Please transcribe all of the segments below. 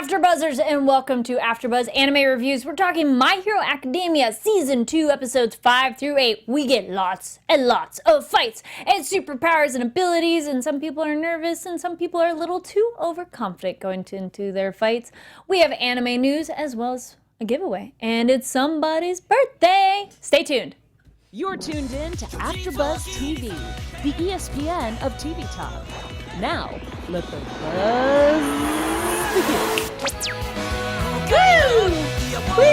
AfterBuzzers, and welcome to AfterBuzz Anime Reviews. We're talking My Hero Academia Season 2, Episodes 5 through 8. We get lots and lots of fights and superpowers and abilities, and some people are nervous and some people are a little too overconfident going into their fights. We have anime news as well as a giveaway, and it's somebody's birthday. Stay tuned. You're tuned in to AfterBuzz TV, the ESPN of TV talk. Now, let the buzz begin. Woo! Woo!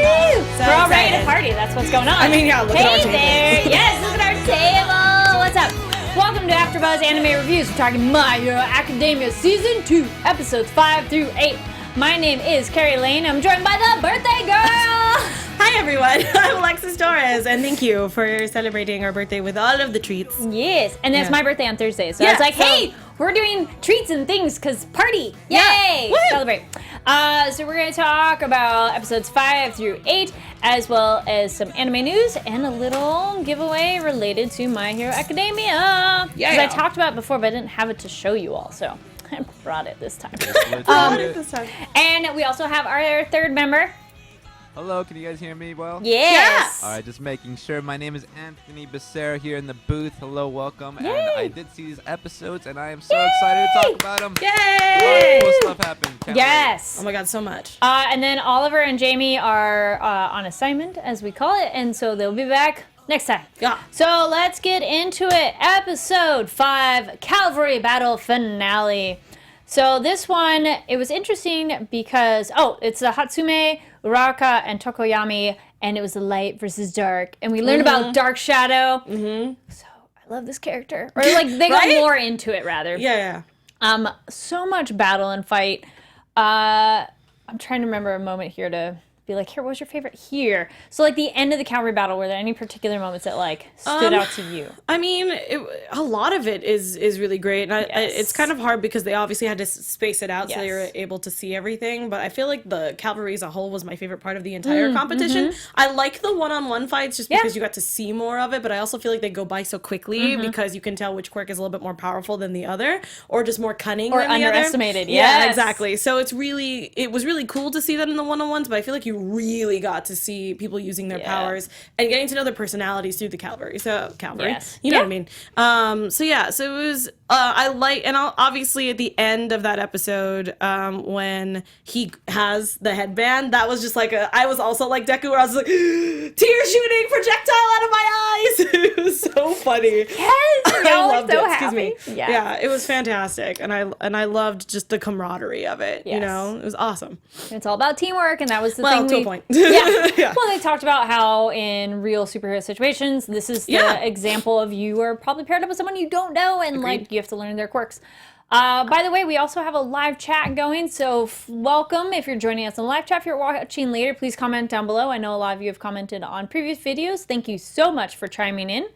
We're all ready to party. That's what's going on. I mean, yeah, look at our Hey table. there. Yes, look at our table. What's up? Welcome to AfterBuzz Anime Reviews. We're talking My Hero Academia Season 2, Episodes 5 through 8. My name is Kari Lane. I'm joined by the birthday girl. Hi everyone, I'm Alexis Torres, and thank you for celebrating our birthday with all of the treats. Yes, and it's my birthday on Thursday, so Yeah, I was like, so- hey, we're doing treats and things, because party! Yeah, Yay! woohoo! Celebrate. So we're going to talk about episodes 5 through 8, as well as some anime news, and a little giveaway related to My Hero Academia. Yeah. Because I talked about it before, but I didn't have it to show you all, so I brought it this time. This time. And we also have our third member. Hello, can you guys hear me well? Yes! All right, just making sure. My name is Anthony Becerra here in the booth. Hello, welcome. Yay! And I did see these episodes, and I am so excited to talk about them. Yay! Cool stuff happened. Can't Yes! Oh my god, so much. And then Oliver and Jamie are on assignment, as we call it, and so they'll be back next time. Yeah. So let's get into it. Episode 5, Calvary Battle Finale. So this one, it was interesting because, it's the Hatsume, Uraraka, and Tokoyami, and it was the light versus dark. And we learned about Dark Shadow. Mm-hmm. So I love this character. Or like, they got Right? more into it, rather. Yeah. So much battle and fight. I'm trying to remember a moment here to be like, here, what's your favorite here? So like the end of the Calvary battle, were there any particular moments that like stood out to you? I mean, a lot of it is really great. And it's kind of hard because they obviously had to space it out so they were able to see everything. But I feel like the Calvary as a whole was my favorite part of the entire competition. I like the one-on-one fights just because you got to see more of it. But I also feel like they go by so quickly because you can tell which quirk is a little bit more powerful than the other, or just more cunning Or than the other. underestimated, Yeah, yes. exactly. So it was really cool to see that in the one-on-ones. But I feel like you really got to see people using their powers and getting to know their personalities through the Calvary. So Calvary, you know what I mean? So it was. Obviously at the end of that episode, when he has the headband, that was just like I was also like Deku, where I was like, tear shooting projectile out of my eyes. It was so funny. Yes, I loved so it. happy. Excuse me. Yeah, it was fantastic, and I loved just the camaraderie of it. You Yes. know, it was awesome. It's all about teamwork, and that was the Well, thing. to a point. Yeah. Well, they talked about how in real superhero situations, this is the example of you are probably paired up with someone you don't know, and like you have to learn their quirks. By the way, we also have a live chat going, so welcome if you're joining us on the live chat. If you're watching later, please comment down below. I know a lot of you have commented on previous videos. Thank you so much for chiming in.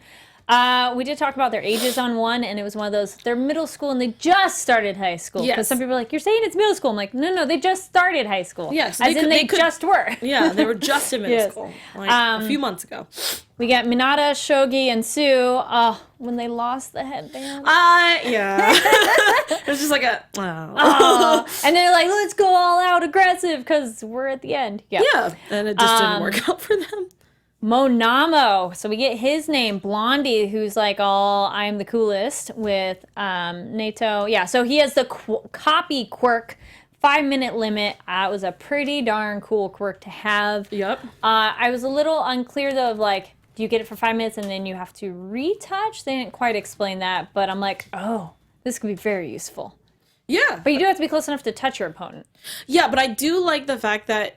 We did talk about their ages on one, and it was one of those, they're middle school and they just started high school. Because some people are like, you're saying it's middle school. I'm like, no, they just started high school. Yes, as in they just were. Yeah, they were just in middle school, like a few months ago. We got Minata, Shogi, and Sue. When they lost the headband. Yeah. It was just like And they're like, let's go all out aggressive because we're at the end. Yeah, and it just didn't work out for them. Monamo. So we get his name, Blondie, who's like all I'm the coolest with Nato. Yeah, so he has the copy quirk, 5-minute limit. It was a pretty darn cool quirk to have. Yep. I was a little unclear though of like, do you get it for 5 minutes and then you have to retouch? They didn't quite explain that, but I'm like, oh, this could be very useful. Yeah. But you do have to be close enough to touch your opponent. Yeah, but I do like the fact that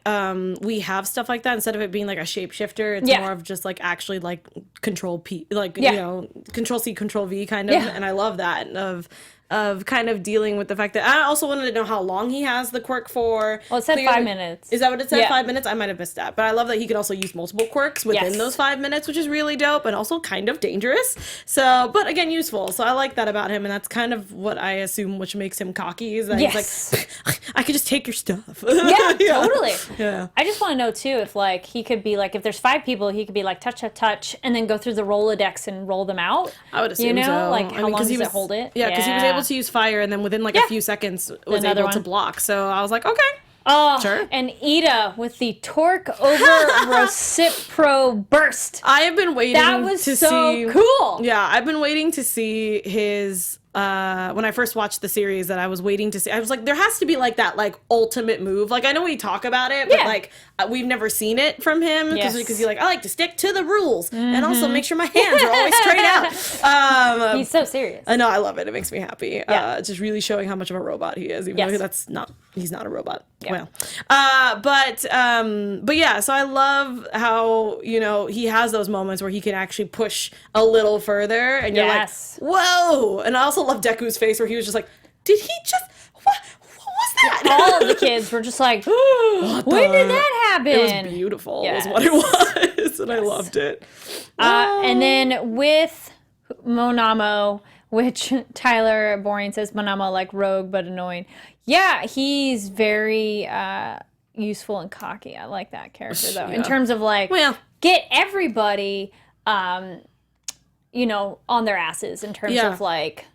we have stuff like that instead of it being like a shapeshifter. It's more of just like actually like control P, like, you know, control C, control V kind of. And I love that of kind of dealing with the fact that I also wanted to know how long he has the quirk for. Well, it said 5 minutes. Is that what it said? 5 minutes? I might have missed that. But I love that he could also use multiple quirks within those 5 minutes, which is really dope and also kind of dangerous. So, but again, useful. So I like that about him. And that's kind of what I assume, which makes him cocky, is that he's like, I could just take your stuff. Yeah, totally. Yeah. I just want to know too if like he could be like, if there's 5 people, he could be like touch, and then go through the Rolodex and roll them out. I would assume you know, so. like how long does it hold it? Yeah, because he was able to use fire and then within like a few seconds was Another able to one. block. So I was like, okay. Oh, Sure. and Ida with the torque over Recipro burst. I have been waiting That was to so see. cool. Yeah, I've been waiting to see his. When I first watched the series, that I was waiting to see. I was like, there has to be like that like ultimate move. Like I know we talk about it, but like we've never seen it from him because he's like, I like to stick to the rules and also make sure my hands are always straight out. He's so serious. I know, I love it. It makes me happy. Just really showing how much of a robot he is, even though he's not a robot. Yeah. Well, but yeah. So I love how he has those moments where he can actually push a little further, and you're like, whoa. And I also love Deku's face where he was just like, did he just what was that? All of the kids were just like, when did that happen? It was beautiful. Yes. Was what it was, and I loved it. And then with Monamo, which Tyler Boring says Monamo like rogue but annoying. Yeah, he's very useful and cocky. I like that character though. In terms of like get everybody on their asses in terms of like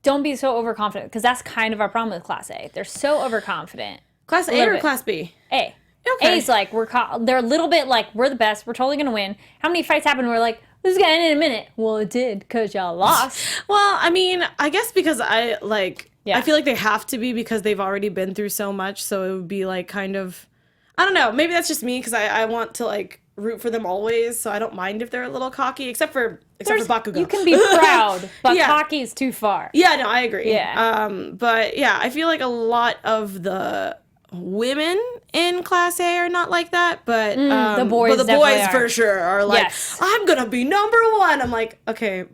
don't be so overconfident, because that's kind of our problem with Class A. They're so overconfident. Class A or Class B? A. Okay. A's like they're a little bit like, we're the best, we're totally gonna win. How many fights happened where like, this is gonna end in a minute? Well, it did, because y'all lost. Well, I mean, I guess because I feel like they have to be, because they've already been through so much, so it would be like kind of, I don't know, maybe that's just me, because I want to like root for them always, so I don't mind if they're a little cocky, except for Bakugo. You can be proud, but cocky is too far. Yeah, no, I agree. Yeah. But yeah, I feel like a lot of the women in Class A are not like that, but the boys are. For sure are like, I'm gonna be number one. I'm like, okay,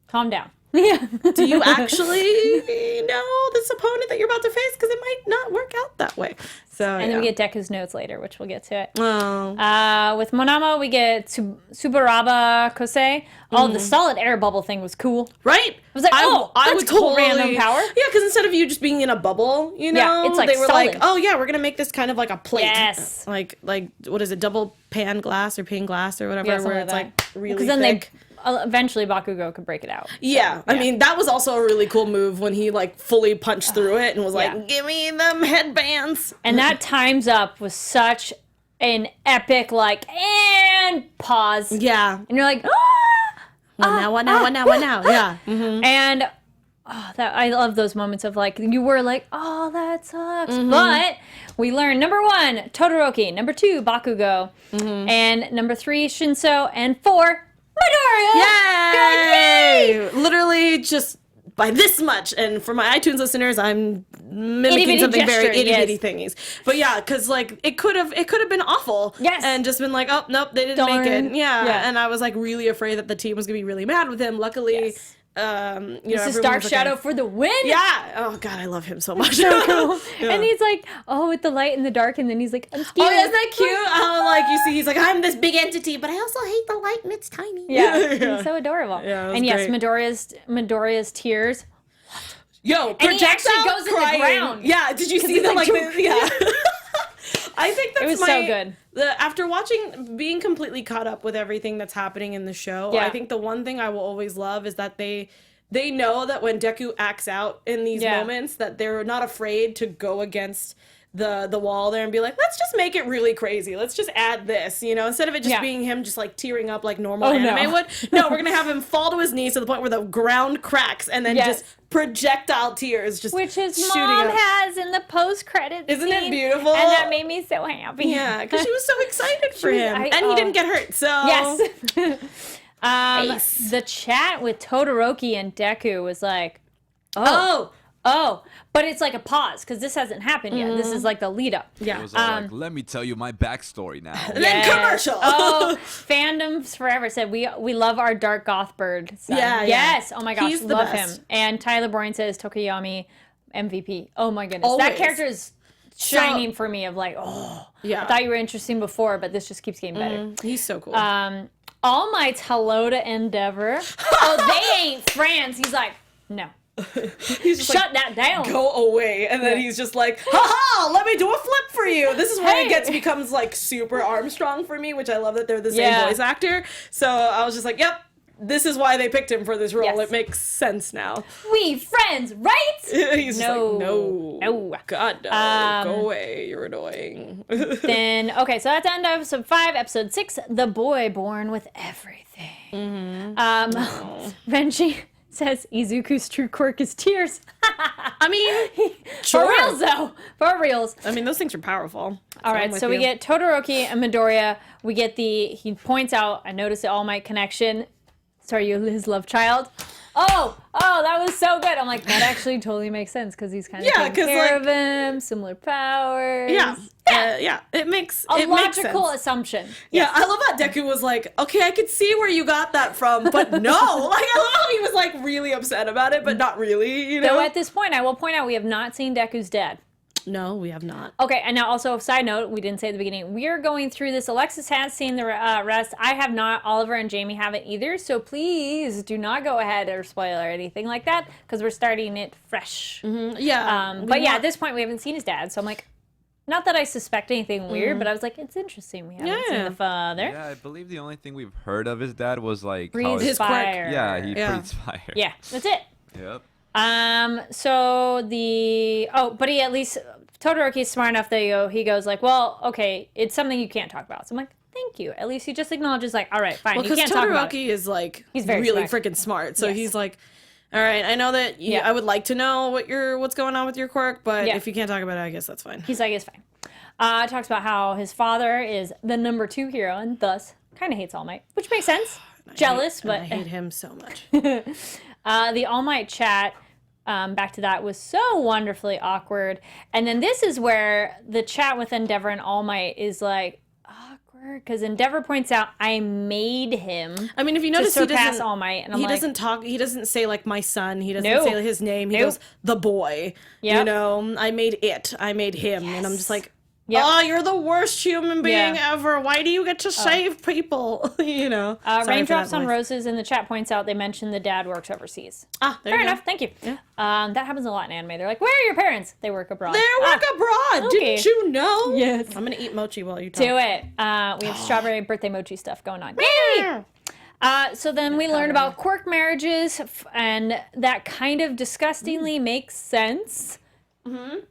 calm down. Yeah. Do you actually know this opponent that you're about to face? Because it might not work out that way. So and then we get Deku's notes later, which we'll get to it. Oh. With Monamo, we get Subaraba Kosei. Oh, the solid air bubble thing was cool. Right? I was like, I would cool random power. Yeah, because instead of you just being in a bubble, it's like they were solid. like, oh yeah, we're gonna make this kind of like a plate. Yes. Like what is it? Double pan glass or pane glass or whatever, where it's like really thick. Eventually Bakugo could break it out. Yeah, I mean, that was also a really cool move when he like fully punched through it and was like, give me them headbands. And that times up was such an epic like, and pause. Yeah. And you're like, what now? Yeah. Mm-hmm. And I love those moments of like, you were like, oh, that sucks. Mm-hmm. But we learned, number 1, Todoroki. Number 2, Bakugo. Mm-hmm. And number 3, Shinsou. And 4, Midoriya! Yay! Literally just by this much. And for my iTunes listeners, I'm mimicking something very itty-bitty thingies. But yeah, because like it could have been awful. Yes. And just been like, oh, nope, they didn't make it. Yeah. And I was like really afraid that the team was going to be really mad with him. Luckily, this is Dark Shadow for the win. Yeah. Oh god, I love him so much. So cool. And he's like, with the light and the dark, and then he's like, I'm scared. Oh, isn't that cute? How like you see, he's like, I'm this big entity, but I also hate the light and it's tiny. Yeah. He's so adorable. Yeah, and yes, Midoriya's tears. Yo, and he actually goes in the ground. Yeah, did you see them like yeah. I think that's so good. After being completely caught up with everything that's happening in the show, I think the one thing I will always love is that they know that when Deku acts out in these moments, that they're not afraid to go against the wall there and be like, let's just make it really crazy. Let's just add this, instead of it just being him just like tearing up like normal anime would. No, we're gonna have him fall to his knees to the point where the ground cracks and then just projectile tears just which his shooting mom up. has in the post-credits Isn't scene, it beautiful? And that made me so happy. Yeah, because she was so excited for him. And he didn't get hurt, so... Yes. The chat with Todoroki and Deku was like, but it's like a pause, because this hasn't happened yet. This is like the lead up. Yeah. It was all like, let me tell you my backstory now. And then commercial. Fandoms Forever said, we love our dark goth bird. Son. Yeah. Yes. Oh my gosh, he's the love best. him. And Tyler Boring says, Tokoyami MVP. Oh my goodness. Always. That character is shining for me of like, I thought you were interesting before, but this just keeps getting better. He's so cool. All Might's hello to Endeavor. They ain't friends. He's like, no. He's just shut that down. Go away. And then he's just like, ha, let me do a flip for you. This is where it becomes like super Armstrong for me, which I love that they're the same voice actor. So I was just like, yep, this is why they picked him for this role. Yes. It makes sense now. We friends, right? He's No. just like, no. God, no. Go away. You're annoying. Then, okay, so that's the end of episode 5. Episode 6, The Boy Born with Everything. Renji says Izuku's true quirk is tears. I mean, sure. For reals, though. For reals. I mean, those things are powerful. All right, so we get Todoroki and Midoriya. We get he points out, I noticed the All Might connection. Sorry, you his love child. Oh, that was so good. I'm like, that actually totally makes sense because he's kind of taking care of him, similar powers. Yeah. It makes a makes logical sense. assumption. Yeah, I love how Deku was like, okay, I could see where you got that from, but no. Like, I love how he was like really upset about it, but not really, you know? Though at this point, I will point out we have not seen Deku's dad. No, we have not. Okay, and now also, side note, we didn't say at the beginning, we are going through this. Alexis has seen the rest. I have not. Oliver and Jamie haven't either, so please do not go ahead or spoil or anything like that, because we're starting it fresh. Yeah. But yeah, at this point, we haven't seen his dad, so I'm like, not that I suspect anything weird, but I was like, it's interesting. We haven't seen the father. Yeah, I believe the only thing we've heard of his dad was like Breathes his fire. Yeah, he breathes fire. Yeah, that's it. Yep. So but he at least, Todoroki is smart enough that he goes like, well, okay, it's something you can't talk about. So I'm like, thank you. At least he just acknowledges like, all right, fine, you can't talk about it. Todoroki is like, he's very really smart. freaking smart. So he's like, all right, I know that I would like to know what's going on with your quirk, but if you can't talk about it, I guess that's fine. He's like, it's fine. Talks about how his father is the number 2 hero and thus kind of hates All Might, which makes sense. Jealous, but I hate him so much. The All Might chat, back to that, was so wonderfully awkward. And then this is where the chat with Endeavor and All Might is like awkward, because Endeavor points out, I made him. I mean, if you notice, he doesn't All Might, and he doesn't talk. He doesn't say like my son. He doesn't say his name. He Nope. goes the boy. Yep. You know, I made it. I made him, and I'm just like. Yep. Oh, you're the worst human being ever. Why do you get to save people? You know. Raindrops on Roses in the chat points out they mentioned the dad works overseas. Fair enough. Thank you. Yeah. That happens a lot in anime. They're like, where are your parents? They work abroad. They work abroad. Okay. Didn't you know? Yes. I'm gonna eat mochi while you talk. Do it. We have strawberry birthday mochi stuff going on. Yay! So then we learn about quirk marriages, and that kind of disgustingly makes sense.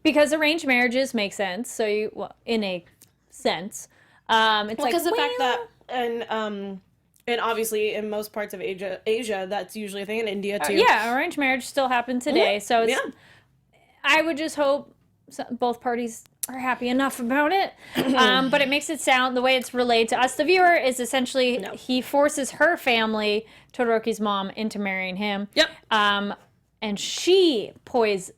Because arranged marriages make sense. So in a sense, it's because the fact that and obviously in most parts of Asia, that's usually a thing. In India too. Arranged marriage still happen today. So it's, I would just hope both parties are happy enough about it. But it makes it sound, the way it's relayed to us, the viewer, is essentially he forces her family, Todoroki's mom, into marrying him. Yep. And she pours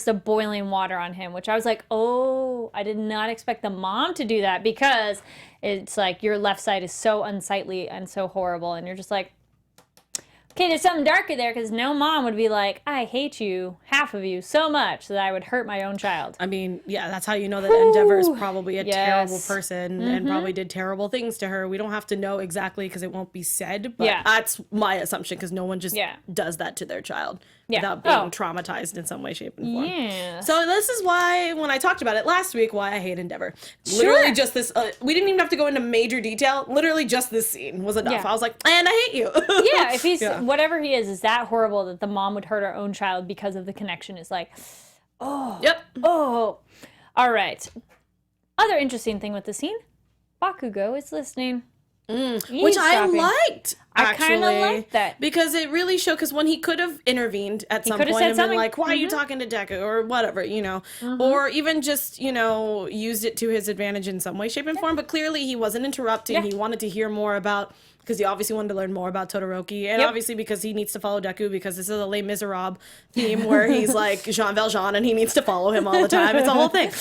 the boiling water on him, which I was like, oh, I did not expect the mom to do that, because it's like your left side is so unsightly and so horrible, and you're just like, okay, there's something darker there, because no mom would be like, I hate you, half of you, so much that I would hurt my own child. I mean, yeah, that's how you know that Endeavor is probably a terrible person and probably did terrible things to her. We don't have to know exactly because it won't be said, but that's my assumption, because no one just does that to their child without being traumatized in some way, shape, and form. Yeah. So this is why, when I talked about it last week, why I hate Endeavor. Literally just this, we didn't even have to go into major detail. Literally just this scene was enough. I was like, and I hate you. If he's, whatever he is that horrible that the mom would hurt her own child because of the connection is like, oh. Yep. Oh. All right. Other interesting thing with the scene, Bakugo is listening. Which I liked, actually. I kind of liked that. Because it really showed, because when he could have intervened at some point and been like, why are you talking to Deku, or whatever, you know, or even just, you know, used it to his advantage in some way, shape, and form, but clearly he wasn't interrupting. He wanted to hear more about, because he obviously wanted to learn more about Todoroki, and obviously because he needs to follow Deku, because this is a Les Miserables theme where he's like Jean Valjean and he needs to follow him all the time. It's a whole thing.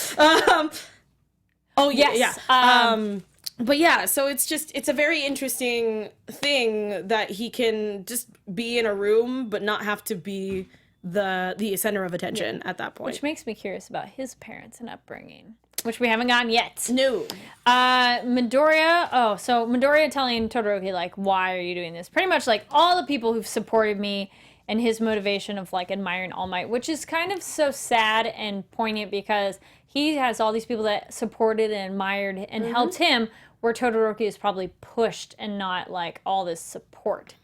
But yeah, so it's a very interesting thing that he can just be in a room but not have to be the center of attention at that point. Which makes me curious about his parents and upbringing, which we haven't gotten yet. No. Midoriya, so Midoriya telling Todoroki, like, why are you doing this? Pretty much like all the people who've supported me, and his motivation of like admiring All Might, which is kind of so sad and poignant, because he has all these people that supported and admired and helped him, where Todoroki is probably pushed and not like all this support.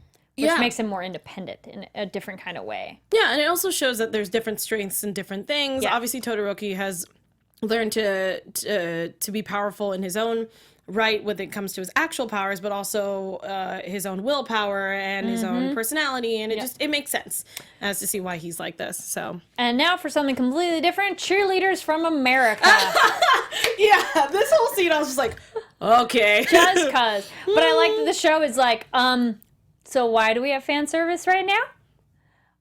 which makes him more independent in a different kind of way. Yeah, and it also shows that there's different strengths in different things. Yeah. Obviously, Todoroki has learned to be powerful in his own right when it comes to his actual powers, but also his own willpower and his own personality, and it makes sense as to see why he's like this. So, and now for something completely different, cheerleaders from America. Yeah, this whole scene I was just like, okay, just cause. But I like that the show is like, so why do we have fan service right now?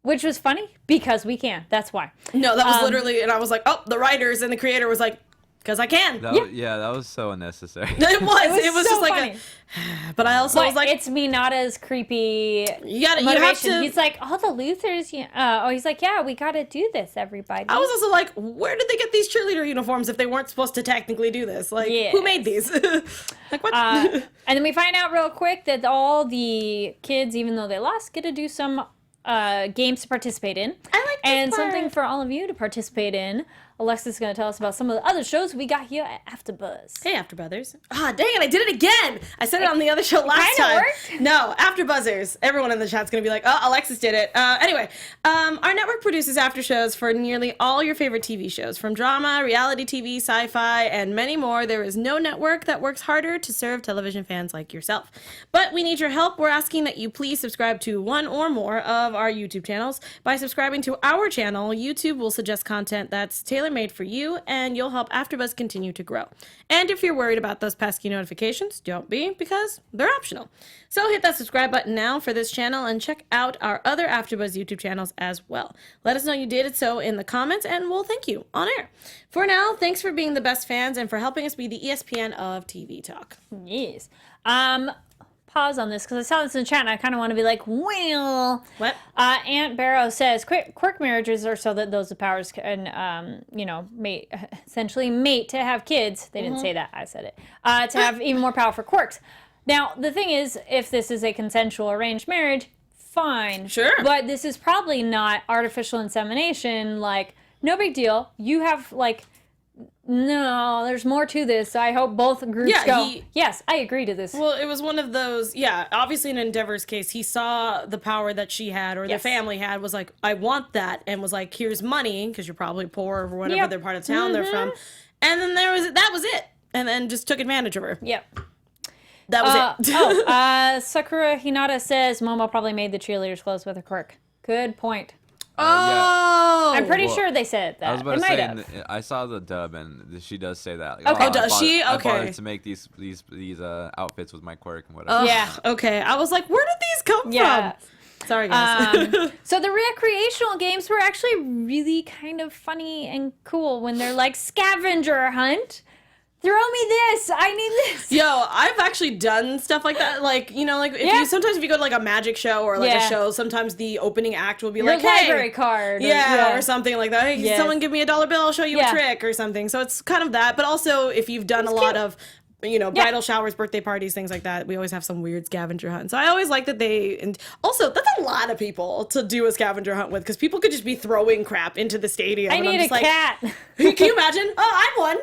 Which was funny because we can. That's why. No, that was literally, and I was like, oh, the writers and the creator was like, because I can. That was so unnecessary. It was so just like funny. But I also was like, it's Minata's creepy motivation. You have to. He's like, all the Luthers. He's like, yeah, we got to do this, everybody. I was also like, where did they get these cheerleader uniforms if they weren't supposed to technically do this? Like, who made these? Like, what? And then we find out real quick that all the kids, even though they lost, get to do some games to participate in. I like this and part. Something for all of you to participate in. Alexis is going to tell us about some of the other shows we got here at AfterBuzz. Hey, AfterBuzzers. Ah, dang it, I did it again. I said it on the other show last time. Worked. No, AfterBuzzers. Everyone in the chat's going to be like, oh, Alexis did it. Anyway, our network produces after shows for nearly all your favorite TV shows. From drama, reality TV, sci-fi, and many more, there is no network that works harder to serve television fans like yourself. But we need your help. We're asking that you please subscribe to one or more of our YouTube channels. By subscribing to our channel, YouTube will suggest content that's tailor-made for you, and you'll help AfterBuzz continue to grow. And if you're worried about those pesky notifications, don't be, because they're optional. So hit that subscribe button now for this channel and check out our other AfterBuzz YouTube channels as well. Let us know you did it so in the comments, and we'll thank you on air. For now, thanks for being the best fans and for helping us be the ESPN of TV talk. Yes. Pause on this because I saw this in the chat and I kind of want to be like, well. What? Aunt Barrow says quirk marriages are so that those with powers can, essentially mate to have kids. They didn't say that. I said it. To have even more powerful quirks. Now, the thing is, if this is a consensual arranged marriage, fine. Sure. But this is probably not artificial insemination. Like, no big deal. You have, like... No, there's more to this. I hope both groups go. Yes, I agree to this. Well, it was one of those, obviously in Endeavor's case, he saw the power that she had or the family had, was like, I want that, and was like, here's money, because you're probably poor or whatever their part of town they're from. And then that was it. And then just took advantage of her. Yep. That was it. Sakura Hinata says Momo probably made the cheerleaders' clothes with a quirk. Good point. Oh, I'm pretty sure they said that. I was about to say, I saw the dub, and she does say that. Like, okay, does she? Okay. I bought her to make these outfits with my quirk and whatever. Yeah. Okay. I was like, where did these come from? Sorry, guys. So the recreational games were actually really kind of funny and cool when they're like scavenger hunt. Throw me this. I need this. Yo, I've actually done stuff like that. Like, sometimes if you go to like a magic show or like a show, sometimes the opening act will be like, hey, library card. Or something like that. Hey, someone give me $1 bill, I'll show you a trick or something. So it's kind of that. But also if you've done a lot of bridal showers, birthday parties, things like that, we always have some weird scavenger hunt. So I always like that and also that's a lot of people to do a scavenger hunt with, because people could just be throwing crap into the stadium. I need a cat. Can you imagine? Oh, I'm one.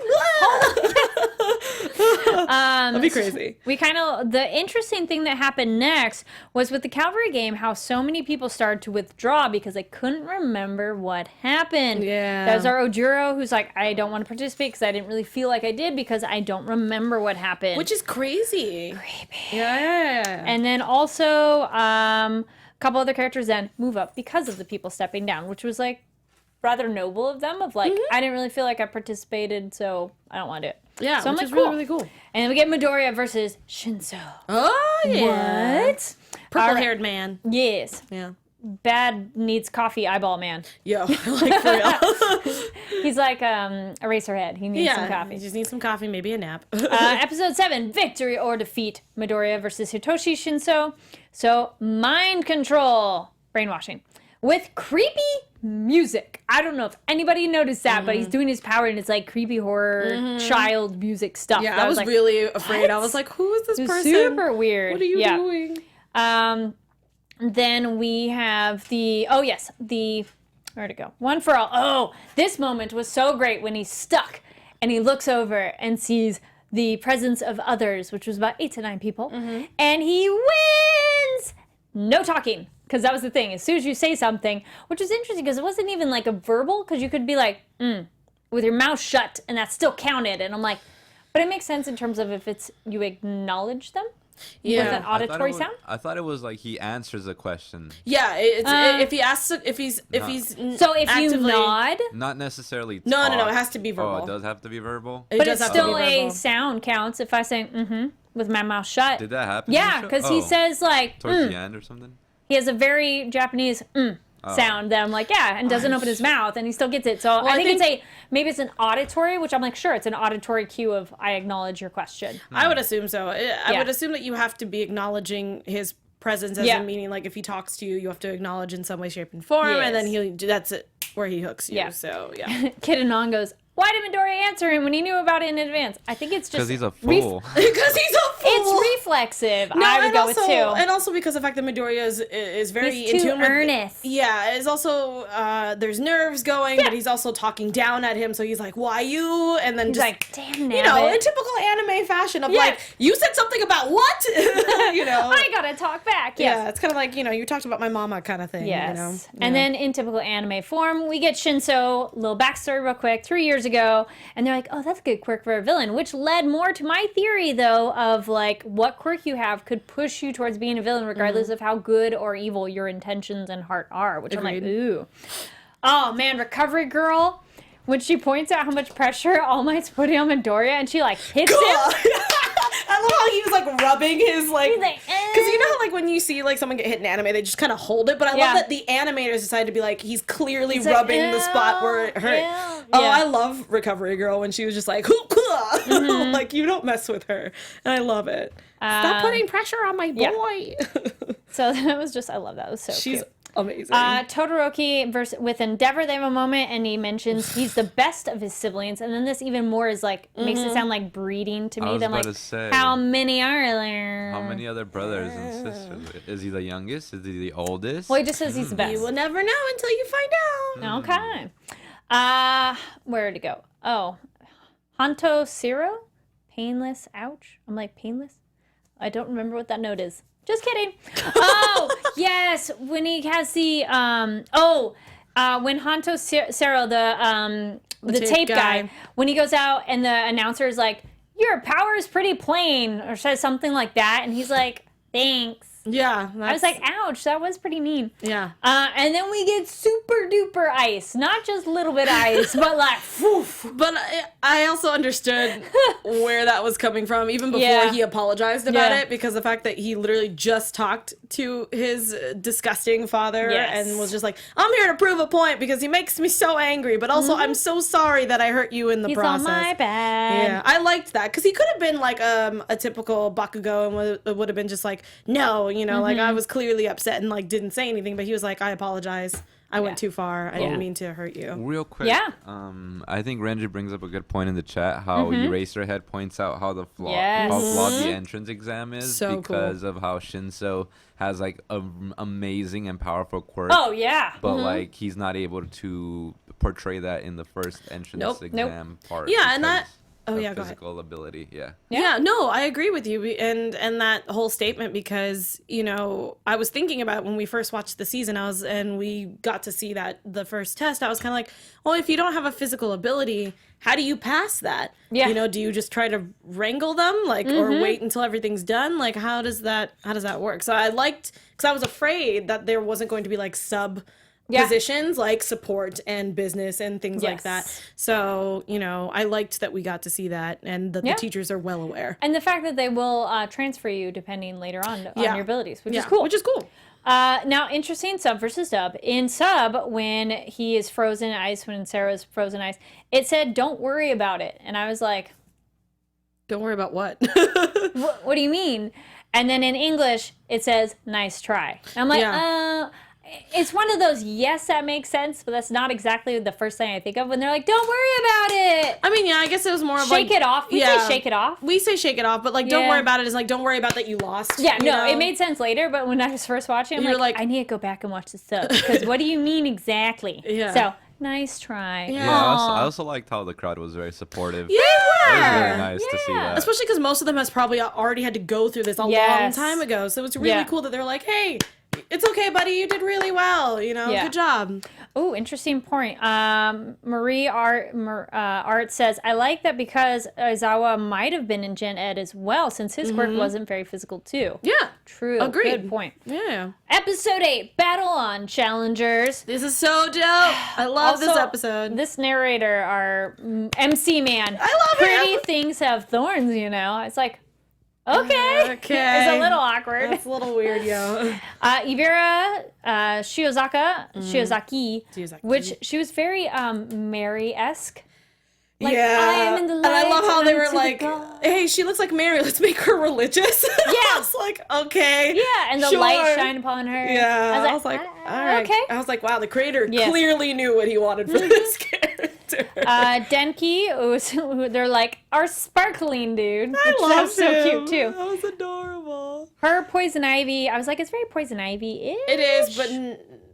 That'd be crazy. The interesting thing that happened next was with the Calvary game, how so many people started to withdraw because they couldn't remember what happened. Yeah. That was our Ojuro, who's like, I don't want to participate because I didn't really feel like I did because I don't remember what happened. Which is crazy. Creepy. Yeah. And then also, a couple other characters then move up because of the people stepping down, which was like rather noble of them. Of like, I didn't really feel like I participated, so I don't want to do it. Yeah, so which is really, really cool. And then we get Midoriya versus Shinsou. Oh, yeah. What? Purple-haired man. Yes. Yeah. Bad needs coffee eyeball man. Yo, like for real. He's like Eraserhead. He needs some coffee. He just needs some coffee, maybe a nap. Episode 7, Victory or Defeat. Midoriya versus Hitoshi Shinsou. So, mind control. Brainwashing. With creepy music. I don't know if anybody noticed that, but he's doing his power and it's like creepy horror child music stuff. Yeah, I was like, really afraid. What? I was like, who is this person? Super weird. What are you doing? Then we have where'd it go? One for all. Oh, this moment was so great when he's stuck and he looks over and sees the presence of others, which was about 8 to 9 people, and he wins! no talking. Because that was the thing. As soon as you say something, which is interesting because it wasn't even like a verbal, because you could be like, with your mouth shut, and that still counted. And I'm like, but it makes sense in terms of if it's you acknowledge them. Yeah, with an auditory sound. I thought it was like he answers a question. Yeah, if he asks, if he's so if actively, you nod, not necessarily. No, it has to be verbal. Oh, it does have to be verbal. But it's still a sound counts if I say with my mouth shut. Did that happen? Yeah, because he says like towards the end or something. He has a very Japanese sound that I'm like, and doesn't open his mouth, and he still gets it. So I think maybe it's an auditory, which I'm like, sure, it's an auditory cue of I acknowledge your question. I would assume so. I would assume that you have to be acknowledging his presence, as in meaning like if he talks to you, you have to acknowledge in some way, shape, and form, and then that's it where he hooks you. Yeah. So Kid Anon goes, why did Midoriya answer him when he knew about it in advance? I think it's just because he's a fool. Because he's a fool. It's reflexive. I would go with 2. And also because the fact that Midoriya is very he's too earnest. Yeah, it's also there's nerves going, but he's also talking down at him. So he's like, "Why you?" And then he's just like, "Damn, in typical anime fashion of like, you said something about what? I gotta talk back. Yes. Yeah, it's kind of like you talked about my mama kind of thing. Yes. And then in typical anime form, we get Shinsou. Little backstory, real quick. 3 years ago, and they're like, oh, that's a good quirk for a villain, which led more to my theory, though, of like what quirk you have could push you towards being a villain regardless of how good or evil your intentions and heart are, which Agreed. I'm like, ooh. Oh, man, Recovery Girl, when she points out how much pressure All Might's putting on Midoriya, and she like hits him. I love how he was like rubbing his like, because you know how like when you see like someone get hit in anime, they just kind of hold it. But I love that the animators decided to be like, he's clearly rubbing the spot where it hurt. Yeah. Oh, I love Recovery Girl when she was just like, like you don't mess with her, and I love it. Stop putting pressure on my boy. So that was just, I love that. It was so She's cute. Amazing. Todoroki with Endeavor, they have a moment, and he mentions he's the best of his siblings, and then this even more is like makes it sound like breeding to me. I was Then about like, to say, how many are there? How many other brothers and sisters? Is he the youngest? Is he the oldest? Well, he just says he's the best. You will never know until you find out. Okay. Where to go? Oh, Hanto Zero, painless. Ouch. I'm like painless. I don't remember what that note is. Just kidding. Oh, yes. When he has the, when Hanto Zero, the tape guy, when he goes out and the announcer is like, your power is pretty plain, or says something like that. And he's like, thanks. Yeah. I was like, ouch, that was pretty mean. Yeah. And then we get super duper ice. Not just little bit ice, but like, woof. But I also understood where that was coming from, even before he apologized about it, because the fact that he literally just talked to his disgusting father and was just like, I'm here to prove a point because he makes me so angry, but also I'm so sorry that I hurt you in the process. He's all my bad. Yeah, I liked that, because he could have been like a typical Bakugo and would have been just like, no, like I was clearly upset and like didn't say anything, but he was like, I apologize. I went too far. I didn't mean to hurt you. Real quick. Yeah. I think Renji brings up a good point in the chat, how Eraserhead points out how how flawed the entrance exam is because of how Shinsou has like an amazing and powerful quirk. Oh, yeah. But like he's not able to portray that in the first entrance exam part. Yeah, and that... Oh yeah, physical ability, yeah. No, I agree with you, and that whole statement, because I was thinking about when we first watched the season, and we got to see that the first test. I was kind of like, well, if you don't have a physical ability, how do you pass that? Yeah. Do you just try to wrangle them, like, or wait until everything's done? Like, how does that work? So I liked, because I was afraid that there wasn't going to be like positions like support and business and things like that. So, I liked that we got to see that, and that the teachers are well aware. And the fact that they will transfer you depending later on your abilities, which is cool. Now, interesting sub versus dub. In sub, when he is frozen ice, when Sarah's frozen ice, it said, don't worry about it. And I was like... Don't worry about what? What do you mean? And then in English, it says, nice try. And I'm like, it's one of those, yes, that makes sense, but that's not exactly the first thing I think of when they're like, don't worry about it. I mean, yeah, I guess it was more of shake like... it off. We say shake it off. We say shake it off, but like, don't worry about it is like, don't worry about that you lost. Yeah, it made sense later, but when I was first watching, I'm like, I need to go back and watch the sub, because what do you mean exactly? Yeah. So, nice try. Yeah, I also liked how the crowd was very supportive. Yeah, it was really nice to see that. Especially because most of them has probably already had to go through this a long time ago, so it's really cool that they're like, hey, it's okay, buddy. You did really well. You know, good job. Oh, interesting point. Marie Art says, I like that because Aizawa might have been in Gen Ed as well, since his quirk wasn't very physical too. Yeah. True. Agreed. Good point. Yeah. Episode 8, Battle on Challengers. This is so dope. I love this episode. This narrator, our MC man. I love Pretty him. things have thorns, you know. It's like, okay. It's a little awkward. It's a little weird, yo. Ivera Shiozaki, which she was very Mary-esque. Like, yeah. I am in the light, and I love how they were like, the hey, she looks like Mary. Let's make her religious. Yeah. I was like, okay. Yeah, and the light shined upon her. Yeah. I was like, all right. Okay. I was like, wow, the creator clearly knew what he wanted for this character. Denki, they're like, our sparkling dude. I love That was so cute, too. That was adorable. Her Poison Ivy, I was like, it's very Poison Ivy-ish. It is,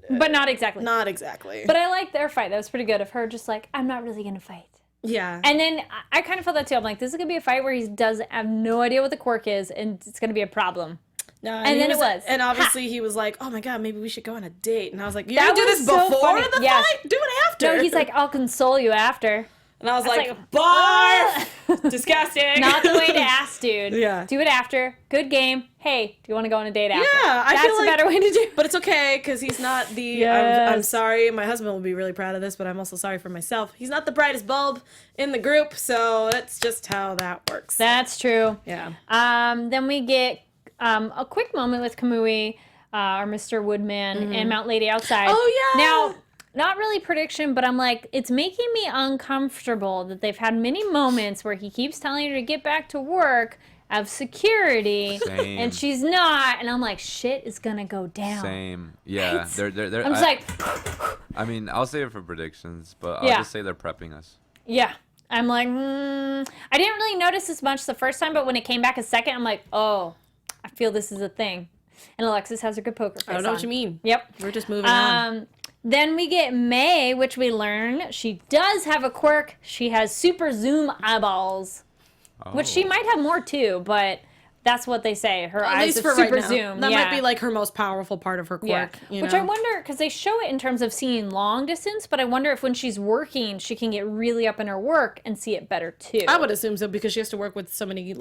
but not exactly. Not exactly. But I like their fight. That was pretty good of her just like, I'm not really going to fight. Yeah. And then I kind of felt that too. I'm like, this is going to be a fight where he doesn't have no idea what the quirk is, and it's going to be a problem. No, and then it was. And obviously he was like, oh my God, maybe we should go on a date. And I was like, you that gonna do this so before funny. the fight? Do it after. No, he's like, I'll console you after. And I was like, barf! Disgusting. Not the way to ask, dude. Yeah. Do it after. Good game. Hey, do you want to go on a date after? Yeah, I That's feel a better way to do it. But it's okay, because he's not the... Yes. I'm sorry, my husband will be really proud of this, but I'm also sorry for myself. He's not the brightest bulb in the group, so that's just how that works. That's true. Yeah. Then we get a quick moment with Kamui, or Mr. Woodman, and Mount Lady outside. Oh, yeah! Now, not really prediction, but I'm like, it's making me uncomfortable that they've had many moments where he keeps telling her to get back to work, have security, Same. and she's not, and I'm like, shit is gonna go down. Same. Yeah. Right? They're, I'm just like... I mean, I'll save it for predictions, but I'll just say they're prepping us. Yeah. I'm like, I didn't really notice as much the first time, but when it came back a second, I'm like, oh, I feel this is a thing. And Alexis has a good poker face I don't know what you mean. Yep. We're just moving on. Then we get May, which we learn she does have a quirk. She has super zoom eyeballs, which she might have more too, but that's what they say. Her eyes are super zoom. That might be like her most powerful part of her quirk. Yeah. Which I wonder, because they show it in terms of seeing long distance, but I wonder if when she's working, she can get really up in her work and see it better too. I would assume so, because she has to work with so many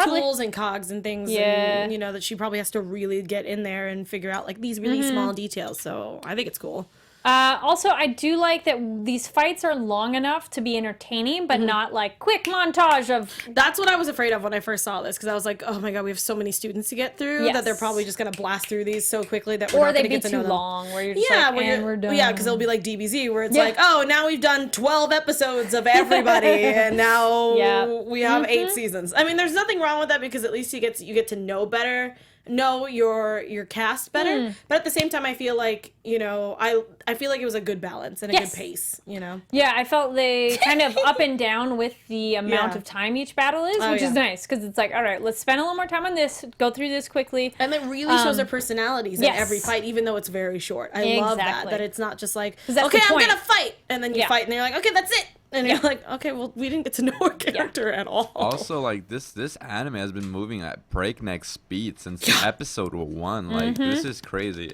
tools and cogs and things. Yeah. And, that she probably has to really get in there and figure out like these really small details. So I think it's cool. Also, I do like that these fights are long enough to be entertaining, but not like quick montage of... That's what I was afraid of when I first saw this, because I was like, oh my God, we have so many students to get through that they're probably just going to blast through these so quickly that we're not going to get to know them. Or they'd be too long, where you're just like, and we're done. Yeah, because it'll be like DBZ, where it's like, oh, now we've done 12 episodes of everybody, and now we have 8 seasons. I mean, there's nothing wrong with that, because at least you get to know better, know your cast better, but at the same time I feel like I feel like it was a good balance and a good pace. Yeah, I felt they kind of up and down with the amount of time each battle is, which is nice, because it's like, all right, let's spend a little more time on this, go through this quickly, and it really shows their personalities in every fight, even though it's very short. I love that it's not just like, okay, I'm gonna fight, and then you fight and they're like, okay, that's it. And you're like, okay, well, we didn't get to know our character at all. Also, like, this anime has been moving at breakneck speed since episode 1. Like, this is crazy.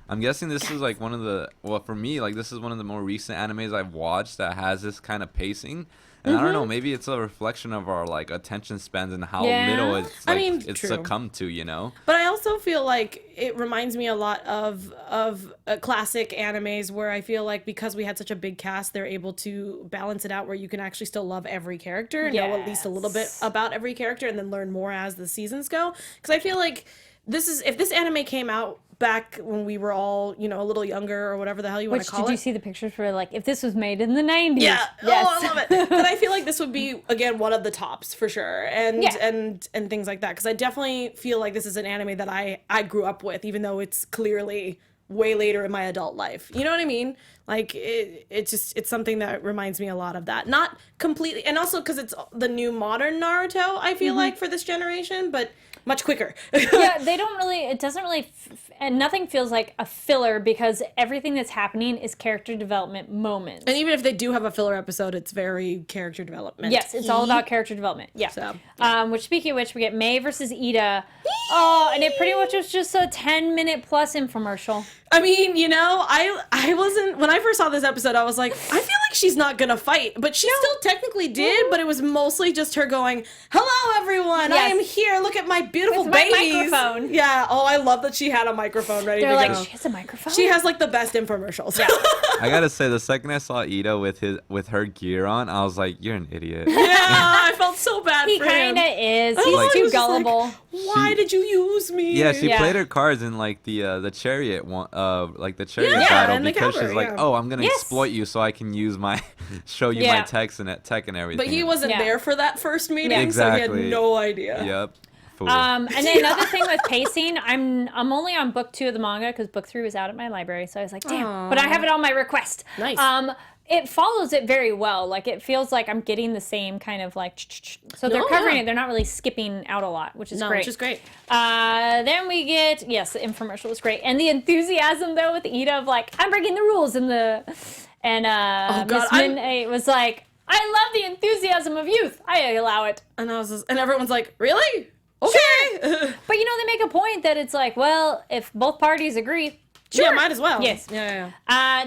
I'm guessing this is, like, for me, like, this is one of the more recent animes I've watched that has this kind of pacing. And I don't know, maybe it's a reflection of our, like, attention spans and how little it's, like, it's succumbed to, But I also feel like it reminds me a lot of classic animes, where I feel like because we had such a big cast, they're able to balance it out where you can actually still love every character and know at least a little bit about every character, and then learn more as the seasons go. Because I feel like if this anime came out back when we were all, a little younger, or whatever the hell you want to call it. Did you see the pictures where, like, if this was made in the 90s? Yeah. Yes. Oh, I love it. But I feel like this would be, again, one of the tops for sure. And things like that. Because I definitely feel like this is an anime that I grew up with, even though it's clearly way later in my adult life. You know what I mean? Like it's something that reminds me a lot of that. Not completely, and also because it's the new modern Naruto, I feel like, for this generation, but much quicker. Yeah, they don't really, it doesn't really, and nothing feels like a filler because everything that's happening is character development moments. And even if they do have a filler episode, it's very character development. Yes, it's all about character development. Yeah. So, which, speaking of which, we get May versus Ida. Oh, and it pretty much was just a 10-minute plus infomercial. I mean, you know, I wasn't, when I first saw this episode, I was like, I feel like she's not gonna fight, but she still technically did, but it was mostly just her going, hello everyone, I am here, look at my beautiful with babies. My microphone. Yeah, oh, I love that she had a microphone ready to go. They're like, she has a microphone? She has like the best infomercials. Yeah. I gotta say, the second I saw Ida with her gear on, I was like, you're an idiot. Yeah, I felt so bad for him. He kinda is. He's too gullible. Like, why did you use me? Yeah, she played her cards in like the chariot one, like the chariot battle, because she's like, oh, I'm gonna exploit you so I can use my show you my tech and everything. But he wasn't there for that first meeting, exactly. so he had no idea. Yep. And then another thing with pacing, I'm only on book 2 of the manga because book 3 was out at my library, so I was like, damn. But I have it on my request. Nice. It follows it very well. Like, it feels like I'm getting the same kind of like, so they're covering it. They're not really skipping out a lot, which is great. Which is great. Then we get, yes, the infomercial was great. And the enthusiasm, though, with Ida of like, I'm breaking the rules. And Miss Min was like, I love the enthusiasm of youth. I allow it. And and everyone's like, really? Okay. Sure. But, you know, they make a point that it's like, well, if both parties agree, sure. Yeah, might as well. Yes. Yeah.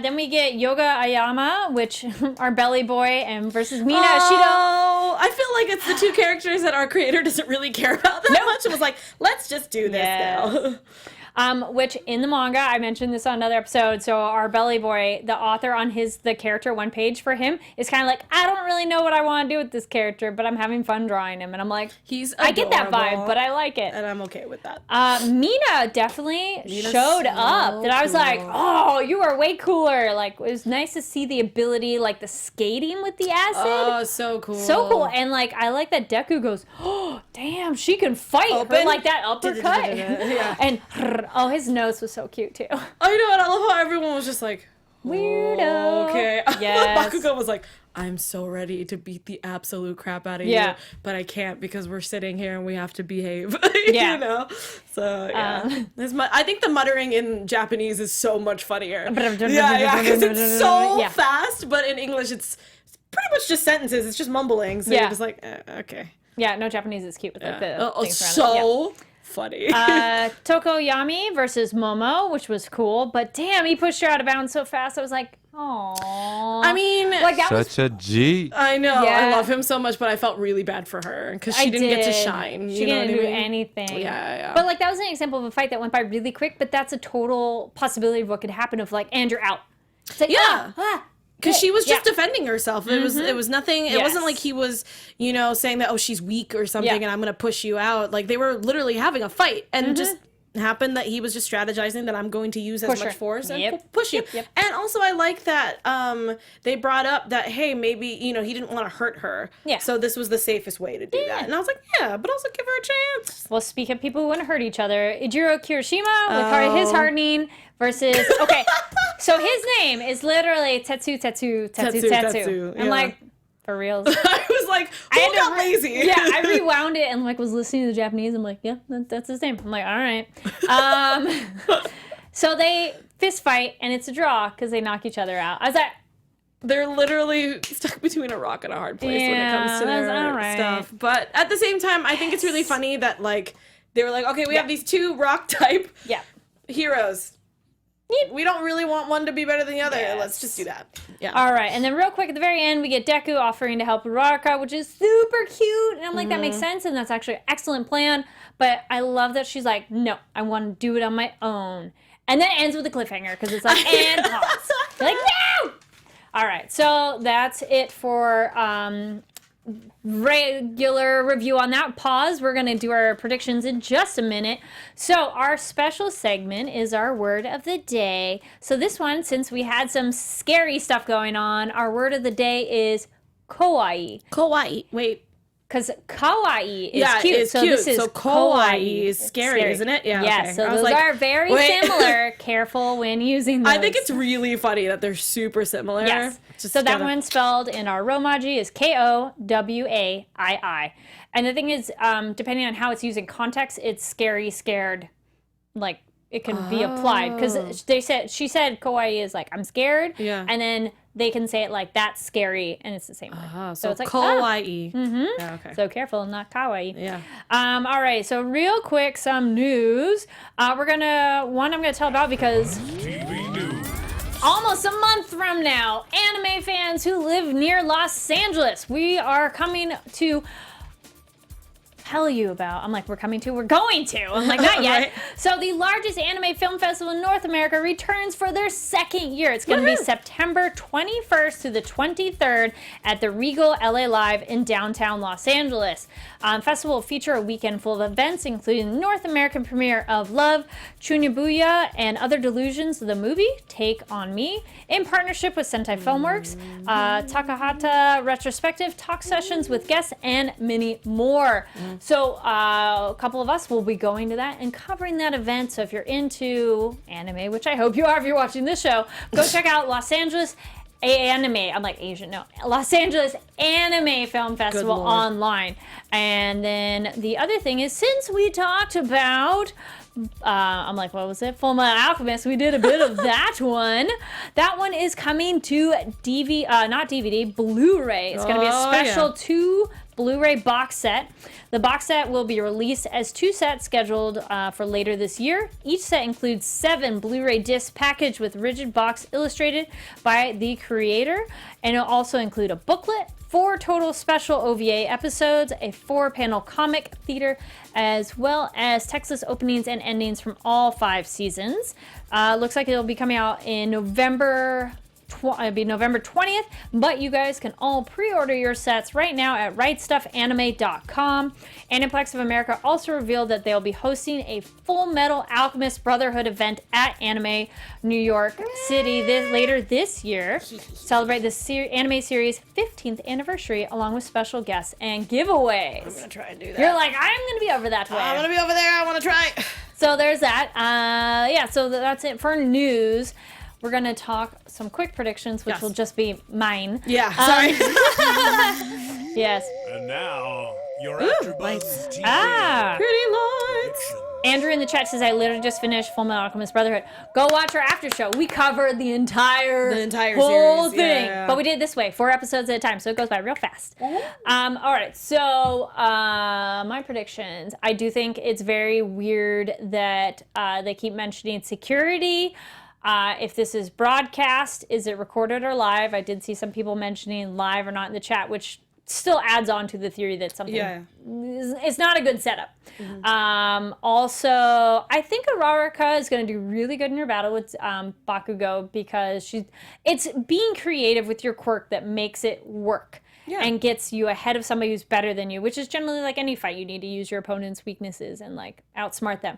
Then we get Yoga Ayama, which our belly boy, and versus Mina Ashido. I feel like it's the two characters that our creator doesn't really care about that much. It was like, let's just do this now. Which in the manga, I mentioned this on another episode. So our belly boy, the author on the character one page for him is kind of like, I don't really know what I want to do with this character, but I'm having fun drawing him. And I'm like, I get that vibe, but I like it. And I'm okay with that. Mina definitely showed up. That I was like, oh, you are way cooler. Like, it was nice to see the ability, like the skating with the acid. Oh, so cool. So cool. And like, I like that Deku goes, oh, damn, she can fight. Her, like that uppercut. Yeah. And oh, his nose was so cute too. I know, and I love how everyone was just like, weirdo. Okay. Yes. Bakugo was like, I'm so ready to beat the absolute crap out of you, but I can't because we're sitting here and we have to behave. You know? So, yeah. I think the muttering in Japanese is so much funnier. Because it's so fast, but in English it's pretty much just sentences. It's just mumbling. So you're just like, okay. Yeah, no, Japanese is cute with like the things around it. Funny. Tokoyami versus Momo, which was cool, but damn, he pushed her out of bounds so fast. I was like, oh. I mean, like that such a G. I know. Yeah. I love him so much, but I felt really bad for her because she didn't get to shine. She didn't do anything. Yeah. But like that was an example of a fight that went by really quick. But that's a total possibility of what could happen. Of like, and you're out. It's like, because she was just defending herself. It was nothing. It wasn't like he was, saying that, oh, she's weak or something and I'm going to push you out. Like they were literally having a fight and just happened that he was just strategizing that I'm going to use as much force and push you. And also I like that they brought up that, hey, maybe, he didn't want to hurt her. Yeah. So this was the safest way to do that. And I was like, but also give her a chance. Well, speak of people who want to hurt each other, Ijiro Kirishima with his hardening versus, okay, so his name is literally Tetsu. I'm like, for real. I was like, who got lazy? Yeah, I rewound it and like was listening to the Japanese. I'm like, yeah, that's his name. I'm like, all right. So they fist fight and it's a draw because they knock each other out. I was like, they're literally stuck between a rock and a hard place when it comes to their stuff. But at the same time, I think it's really funny that like they were like, okay, we have these two rock type heroes. We don't really want one to be better than the other. Yes. Let's just do that. Yeah. All right. And then real quick at the very end, we get Deku offering to help Uraraka, which is super cute. And I'm like, that makes sense. And that's actually an excellent plan. But I love that she's like, no, I want to do it on my own. And then it ends with a cliffhanger because it's like, and pause. You're like, no! All right. So that's it for regular review on that. Pause. We're going to do our predictions in just a minute. So our special segment is our word of the day. So this one, since we had some scary stuff going on, our word of the day is kawaii. Kawaii. Wait. because kawaii is yeah, cute. It's so cute. this is so kawaii is scary, isn't it? Yeah. Yes. Okay. So those are very similar. Careful when using those. I think it's really funny that they're super similar. Yes. So that one spelled in our Romaji is Kowaii. And the thing is, depending on how it's used in context, it's scary, scared, like it can be applied. Because she said kawaii is like, I'm scared. Yeah. And then they can say it like, that's scary, and it's the same word. So it's like kawaii. Yeah, okay. So careful, not kawaii. Yeah. All right. So real quick, some news. I'm gonna tell about because almost a month from now, anime fans who live near Los Angeles, we are coming to tell you about. I'm like, we're going to. I'm like, not yet. Right. So the largest anime film festival in North America returns for their second year. It's going to be September 21st through the 23rd at the Regal LA Live in downtown Los Angeles. Festival will feature a weekend full of events, including the North American premiere of Love, Chunibouya, and Other Delusions, the movie, Take On Me, in partnership with Sentai Filmworks, Takahata Retrospective, talk sessions with guests, and many more. So a couple of us will be going to that and covering that event. So if you're into anime, which I hope you are if you're watching this show, go check out Los Angeles Anime. I'm like Asian, no. Los Angeles Anime Film Festival online. And then the other thing is, since we talked about I'm like, what was it? Fullmetal Alchemist. We did a bit of that one. That one is coming to not DVD, Blu-ray. It's going to be a special 2 Blu-ray box set. The box set will be released as 2 sets scheduled for later this year. Each set includes 7 Blu-ray discs packaged with rigid box illustrated by the creator. And it'll also include a booklet, 4 total special OVA episodes, a 4-panel comic theater, as well as Texas openings and endings from all 5 seasons. Looks like it'll be coming out in November 20th, but you guys can all pre-order your sets right now at rightstuffanime.com. Aniplex of America also revealed that they'll be hosting a Full Metal Alchemist Brotherhood event at Anime New York City later this year. Celebrate the anime series 15th anniversary along with special guests and giveaways. I'm gonna try and do that. You're like, I'm gonna be over that way. I'm gonna be over there. I want to try. So there's that. So that's it for news. We're going to talk some quick predictions, which will just be mine. Yeah, sorry. Yes. And now, your AfterBuzz TV. Pretty lights. Andrew in the chat says, I literally just finished Full Metal Alchemist Brotherhood. Go watch our after show. We covered the entire whole series. thing. Yeah. But we did it this way, 4 episodes at a time, so it goes by real fast. All right, so my predictions. I do think it's very weird that they keep mentioning security. If this is broadcast, is it recorded or live? I did see some people mentioning live or not in the chat, which still adds on to the theory that something it's not a good setup. Also, I think Araraka is going to do really good in her battle with Bakugo because it's being creative with your quirk that makes it work. Yeah. And gets you ahead of somebody who's better than you, which is generally like any fight. You need to use your opponent's weaknesses and like outsmart them.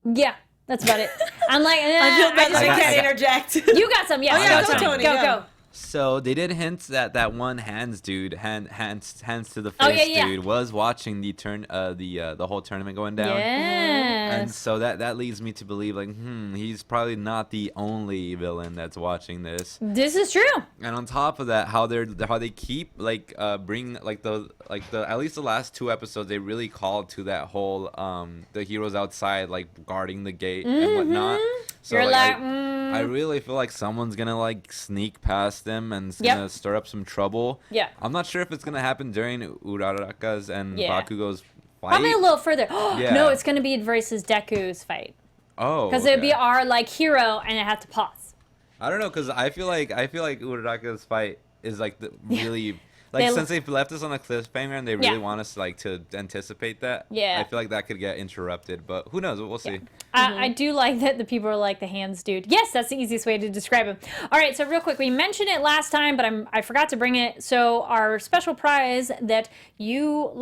Yeah, that's about it. I'm like, I feel bad that I can't interject. You got some, yeah. Go, Tony. Go. So they did hint that one hands to the face dude was watching the whole tournament going down. Yes. And so that leads me to believe like he's probably not the only villain that's watching this. This is true. And on top of that, how they keep like bring like the at least the last 2 episodes they really called to that whole the heroes outside like guarding the gate and whatnot. So you're like I really feel like someone's gonna like sneak past them and it's gonna stir up some trouble. Yeah. I'm not sure if it's gonna happen during Uraraka's and Bakugo's fight. Probably a little further. No, it's gonna be versus Deku's fight. Oh. Because it'd be our like hero and it had to pause. I don't know, because I feel like Uraraka's fight is like the really like since they've left us on a cliffhanger and they really want us like to anticipate that. I feel like that could get interrupted, but who knows? We'll see. I do like that the people are like the hands dude. Yes, that's the easiest way to describe him. All right, so real quick, we mentioned it last time, but I forgot to bring it. So our special prize that you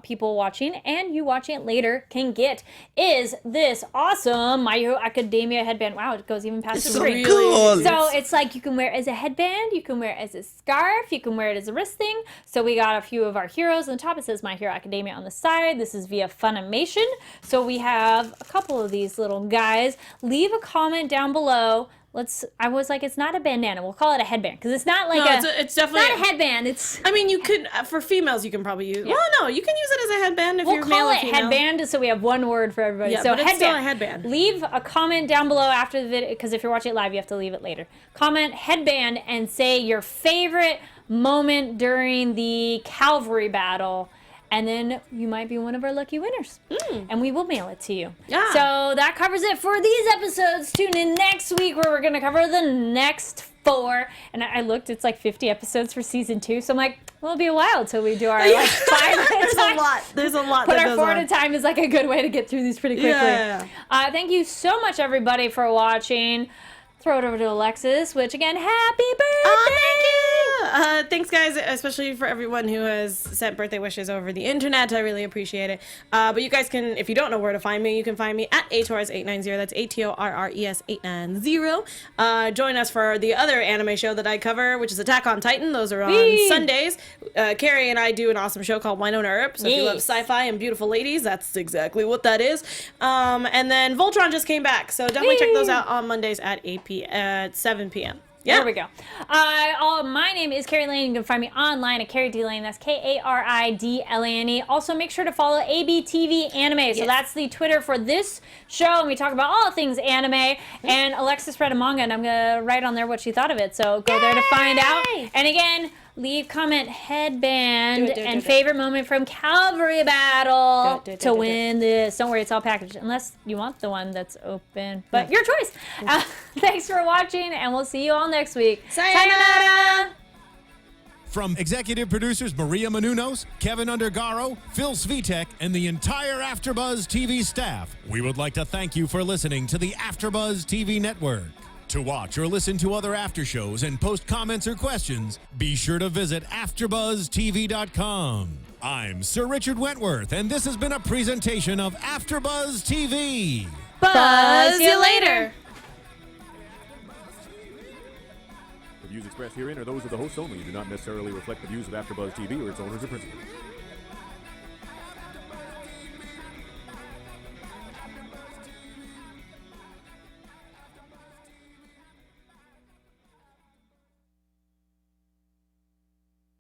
people watching and you watching it later can get is this awesome My Hero Academia headband. Wow, it goes even past the screen. So cool. So it's like you can wear it as a headband, you can wear it as a scarf, you can wear it as a wrist thing. So we got a few of our heroes. On the top it says My Hero Academia on the side. This is via Funimation. So we have a couple of these little guys. Leave a comment down below. I was like, it's not a bandana. We'll call it a headband because it's not like it's definitely not a headband. It's. I mean, you could for females, you can probably use. Yeah. Well, no, you can use it as a headband if you're male or female. We'll call it headband, so we have one word for everybody. Yeah, so but it's still a headband. Leave a comment down below after the video because if you're watching it live, you have to leave it later. Comment headband and say your favorite moment during the Calvary battle. And then you might be one of our lucky winners. And we will mail it to you. Yeah. So that covers it for these episodes. Tune in next week where we're going to cover the next 4. And I looked, it's like 50 episodes for season 2. So I'm like, well, it'll be a while till we do our like 5 minutes. There's a lot. Put our 4 at a time is like a good way to get through these pretty quickly. Yeah. Thank you so much, everybody, for watching. Throw it over to Alexis, which again, happy birthday! Oh, thank you! Thanks, guys, especially for everyone who has sent birthday wishes over the internet. I really appreciate it. But you guys can, if you don't know where to find me, you can find me at Torres890. That's ATORRES 890. Join us for the other anime show that I cover, which is Attack on Titan. Those are on Sundays. Kari and I do an awesome show called Winona Earp. So if you love sci-fi and beautiful ladies, that's exactly what that is. And then Voltron just came back, so definitely check those out on Mondays at 7 p.m. Yeah. There we go. My name is Kari Lane. You can find me online at Kari D Lane. That's KARIDLANE. Also, make sure to follow ABTV Anime. So that's the Twitter for this show, and we talk about all things anime. And Alexis read a manga, and I'm going to write on there what she thought of it. So go there to find out. And again, leave comment headband and favorite moment from Calvary battle to win this. Don't worry, it's all packaged unless you want the one that's open, but your choice. Thanks for watching, and we'll see you all next week. Sayonara! From executive producers Maria Menounos, Keven Undergaro, Phil Svitek, and the entire AfterBuzz TV staff, we would like to thank you for listening to the AfterBuzz TV network. To watch or listen to other after shows and post comments or questions, be sure to visit AfterBuzzTV.com. I'm Sir Richard Wentworth, and this has been a presentation of AfterBuzz TV. Buzz you later. The views expressed herein are those of the hosts only and do not necessarily reflect the views of AfterBuzz TV or its owners or principals.